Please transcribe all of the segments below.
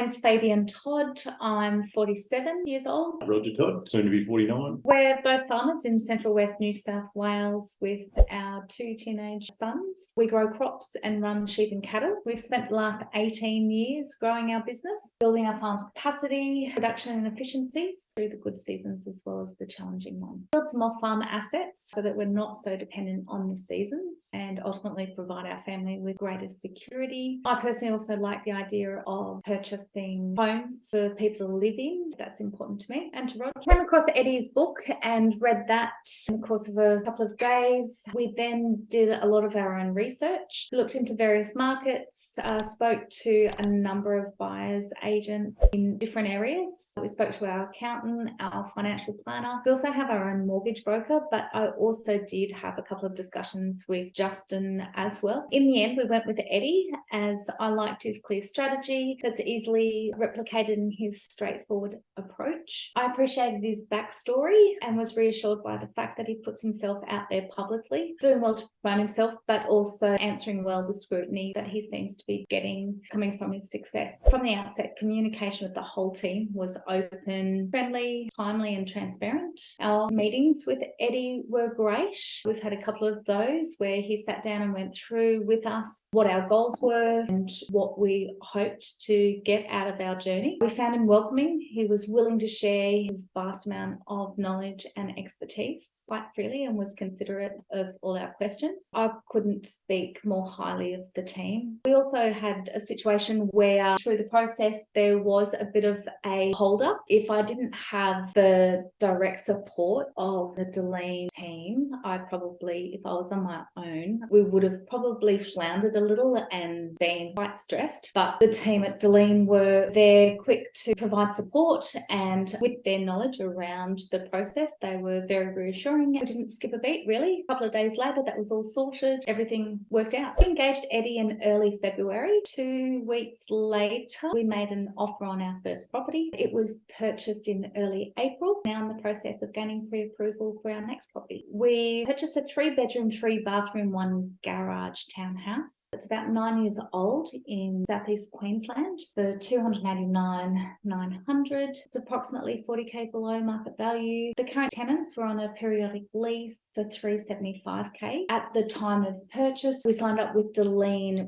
is Fabien Todd. I'm 47 years old. Roger Todd, soon to be 49. We're both farmers in Central West New South Wales with our 2 teenage sons. We grow crops and run sheep and cattle. We've spent the last 18 years growing our business, building our farm's capacity, production and efficiencies through the good seasons as well as the challenging ones. Build some off-farm assets so that we're not so dependent on the seasons and ultimately provide our family with greater security. I personally also like the idea of purchasing homes for people to live in. That's important to me and to Roger. I came across Eddie's book and read that in the course of a couple of days. We then did a lot of our own research, looked into various markets, spoke to a number of buyers, agents in different areas. We spoke to our accountant, our financial planner. We also have our own mortgage broker, but I also did have a couple of discussions with Justin as well. In the end, we went with Eddie as I liked his clear strategy that's easily replicated in his straightforward approach. I appreciated his backstory and was reassured by the fact that he puts himself out there publicly, doing well to promote himself, but also answering well the scrutiny that he seems to be getting coming from his success. From the outset, communication with the whole team was open, friendly, timely and transparent. Our meetings with Eddie were great. We've had a couple of those where he sat down and went through with us what our goals were and what we hoped to get out of our journey. We found him welcoming. He was willing to share his vast amount of knowledge and expertise quite freely and was considerate of all our questions. I couldn't speak more highly of the team. We also had a situation where through the process there was a bit of a hold-up. If I didn't have the direct support of the Dilleen team, I probably, if I was on my own, we would have probably floundered a little and been quite stressed. But the team at Dilleen were there quick to provide support, and with their knowledge around the process, they were very reassuring. We didn't skip a beat, really. A couple of days later, that was all sorted. Everything worked out. We engaged Eddie in early February. 2 weeks later, we made an offer on our first property. It was purchased in early April. Now in the process of gaining pre-approval for our next property. We purchased a 3-bedroom, 3-bathroom, 1 garage townhouse. It's about 9 years old in southeast Queensland for $289,900. It's approximately 40k below market value. The current tenants were on a periodic lease for $375k. At the time of purchase, we signed up with Dilleen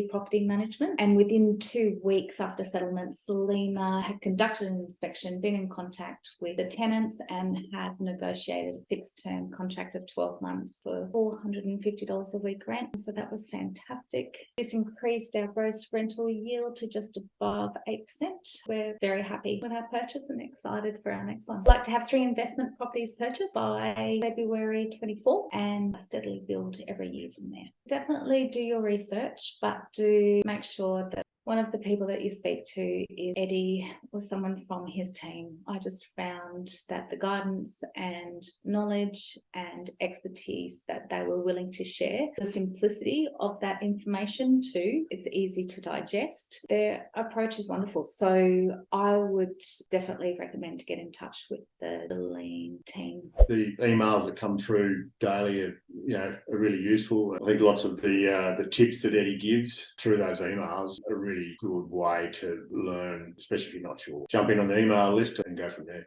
Property Management, and within 2 weeks after settlement, Selena had conducted an inspection, been in contact with the tenants, and had negotiated a fixed-term contract of 12 months for $450 a week rent. So that was fantastic. This increased our gross rental yield to just above 8%. We're very happy with our purchase and excited for our next one. I'd like to have 3 investment properties purchased by February 24 and steadily build every year from there. Definitely do your research, but do make sure that one of the people that you speak to is Eddie or someone from his team. I just found that the guidance and knowledge and expertise that they were willing to share, the simplicity of that information too, it's easy to digest. Their approach is wonderful. So I would definitely recommend to get in touch with the Dilleen team. The emails that come through daily are really useful. I think lots of the tips that Eddie gives through those emails are really good way to learn, especially if you're not sure. Jump in on the email list and go from there.